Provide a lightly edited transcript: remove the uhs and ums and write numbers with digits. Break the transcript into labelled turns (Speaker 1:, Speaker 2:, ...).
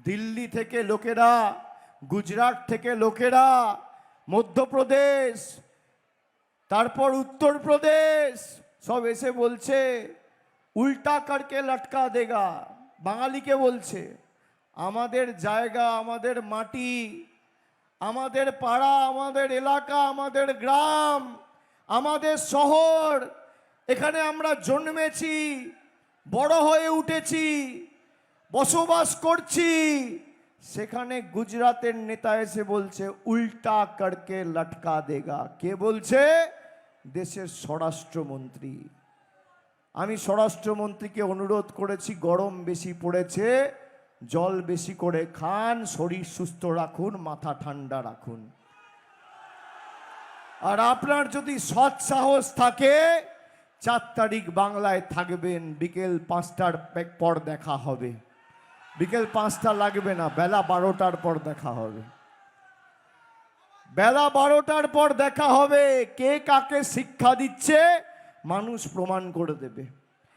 Speaker 1: দিল্লি থেকে লোকেরা, গুজরাট থেকে লোকেরা, মধ্যপ্রদেশ, তারপর উত্তরপ্রদেশ সব এসে বলছে উল্টা করকে লটকা দেগা। বাঙালিকে বলছে আমাদের জায়গা, আমাদের মাটি, আমাদের পাড়া, আমাদের এলাকা, আমাদের গ্রাম, আমাদের শহর, এখানে আমরা জন্মেছি, বড় হয়ে উঠেছি, বসবাস করছি, সেখানে গুজরাটের নেতা এসে বলছে উল্টা করকে লটকা দেগা। কে বলছে? দেশের স্বরাষ্ট্রমন্ত্রী। আমি স্বরাষ্ট্রমন্ত্রীকে অনুরোধ করেছি, গরম বেশি পড়েছে, জল বেশি করে খান, শরীর সুস্থ রাখুন, মাথা ঠান্ডা রাখুন। আর আপনার যদি সৎ সাহস থাকে 4 তারিখ বাংলায় থাকবেন, বিকেল 5টার পর দেখা হবে। বিকেল 5টা লাগবে না, বেলা 12টার পর দেখা হবে। বেলা 12টার পর দেখা হবে। কে কাকে শিক্ষা দিচ্ছে মানুষ প্রমাণ করে দেবে।